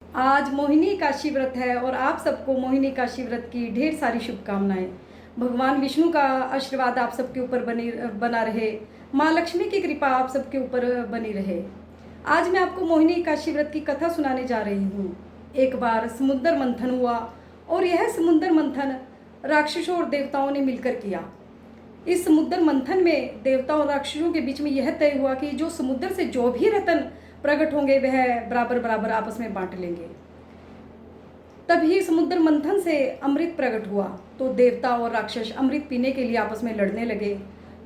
आज मोहिनी एकादशी व्रत है और आप सबको मोहिनी एकादशी व्रत की ढेर सारी शुभकामनाएं। भगवान विष्णु का आशीर्वाद आप सबके ऊपर बना रहे। माँ लक्ष्मी की कृपा आप सबके ऊपर बनी रहे। आज मैं आपको मोहिनी एकादशी व्रत की कथा सुनाने जा रही हूँ। एक बार समुद्र मंथन हुआ और यह समुद्र मंथन राक्षसों और देवताओं ने मिलकर किया। इस समुद्र मंथन में देवताओं और राक्षसों के बीच में यह तय हुआ कि जो समुद्र से जो भी रत्न प्रकट होंगे वह बराबर बराबर आपस में बांट लेंगे। तभी समुद्र मंथन से अमृत प्रकट हुआ तो देवता और राक्षस अमृत पीने के लिए आपस में लड़ने लगे।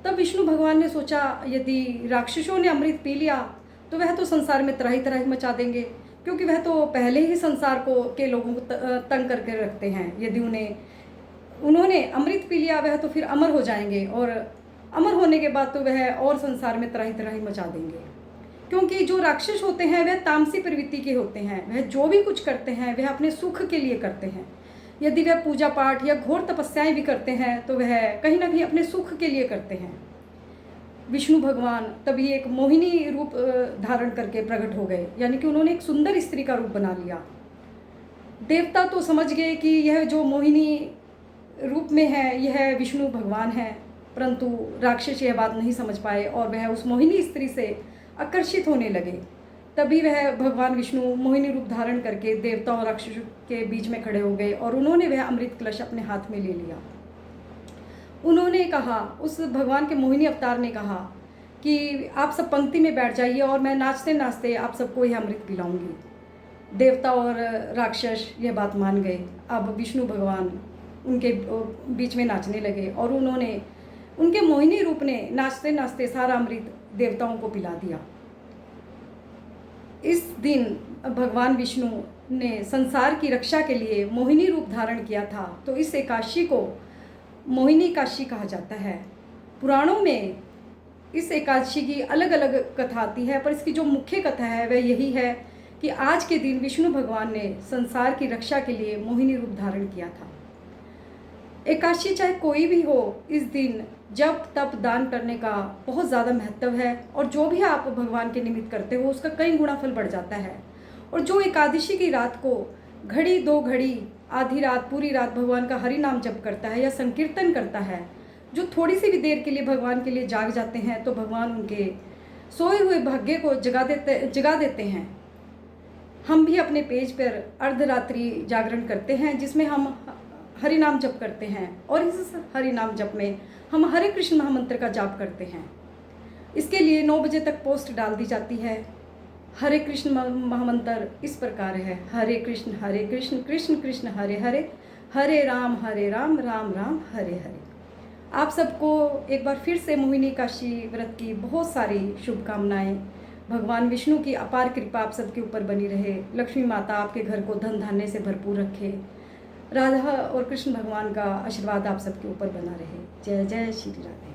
तब विष्णु भगवान ने सोचा, यदि राक्षसों ने अमृत पी लिया तो वह तो संसार में त्राही त्राही मचा देंगे, क्योंकि वह तो पहले ही संसार को के लोगों को तंग करके रखते हैं। यदि उन्होंने अमृत पी लिया वह तो फिर अमर हो जाएंगे और अमर होने के बाद तो वह और संसार में त्राही त्राही मचा देंगे। क्योंकि जो राक्षस होते हैं वह तामसी प्रवृत्ति के होते हैं। वह जो भी कुछ करते हैं वह अपने सुख के लिए करते हैं। यदि वह पूजा पाठ या घोर तपस्याएं भी करते हैं तो वह कहीं ना कहीं अपने सुख के लिए करते हैं। विष्णु भगवान तभी एक मोहिनी रूप धारण करके प्रकट हो गए, यानी कि उन्होंने एक सुंदर स्त्री का रूप बना लिया। देवता तो समझ गए कि यह जो मोहिनी रूप में है यह विष्णु भगवान है, परंतु राक्षस यह बात नहीं समझ पाए और वह उस मोहिनी स्त्री से आकर्षित होने लगे। तभी वह भगवान विष्णु मोहिनी रूप धारण करके देवता और राक्षसों के बीच में खड़े हो गए और उन्होंने वह अमृत कलश अपने हाथ में ले लिया। उन्होंने कहा, उस भगवान के मोहिनी अवतार ने कहा कि आप सब पंक्ति में बैठ जाइए और मैं नाचते नाचते आप सबको यह अमृत पिलाऊंगी। देवता और राक्षस यह बात मान गए। अब विष्णु भगवान उनके बीच में नाचने लगे और उनके मोहिनी रूप ने नाचते नाचते सारा अमृत देवताओं को पिला दिया। इस दिन भगवान विष्णु ने संसार की रक्षा के लिए मोहिनी रूप धारण किया था, तो इस एकादशी को मोहिनी एकादशी कहा जाता है। पुराणों में इस एकादशी की अलग अलग कथा आती है, पर इसकी जो मुख्य कथा है वह यही है कि आज के दिन विष्णु भगवान ने संसार की रक्षा के लिए मोहिनी रूप धारण किया था। एकादशी चाहे कोई भी हो, इस दिन जप तप दान करने का बहुत ज़्यादा महत्व है और जो भी आप भगवान के निमित्त करते हो उसका कई गुना फल बढ़ जाता है। और जो एकादशी की रात को घड़ी दो घड़ी आधी रात पूरी रात भगवान का हरि नाम जप करता है या संकीर्तन करता है, जो थोड़ी सी भी देर के लिए भगवान के लिए जाग जाते हैं तो भगवान उनके सोए हुए भाग्य को जगा देते हैं। हम भी अपने पेज पर अर्धरात्रि जागरण करते हैं जिसमें हम हरि नाम जप करते हैं और इस हरि नाम जप में हम हरे कृष्ण महामंत्र का जाप करते हैं। इसके लिए 9 बजे तक पोस्ट डाल दी जाती है। हरे कृष्ण महामंत्र इस प्रकार है, हरे कृष्ण कृष्ण कृष्ण हरे हरे, हरे राम राम राम हरे हरे। आप सबको एक बार फिर से मोहिनी एकादशी व्रत की बहुत सारी शुभकामनाएं। भगवान विष्णु की अपार कृपा आप सबके ऊपर बनी रहे। लक्ष्मी माता आपके घर को धन धान्य से भरपूर रखे। राधा और कृष्ण भगवान का आशीर्वाद आप सबके ऊपर बना रहे। जय जय श्री राधे।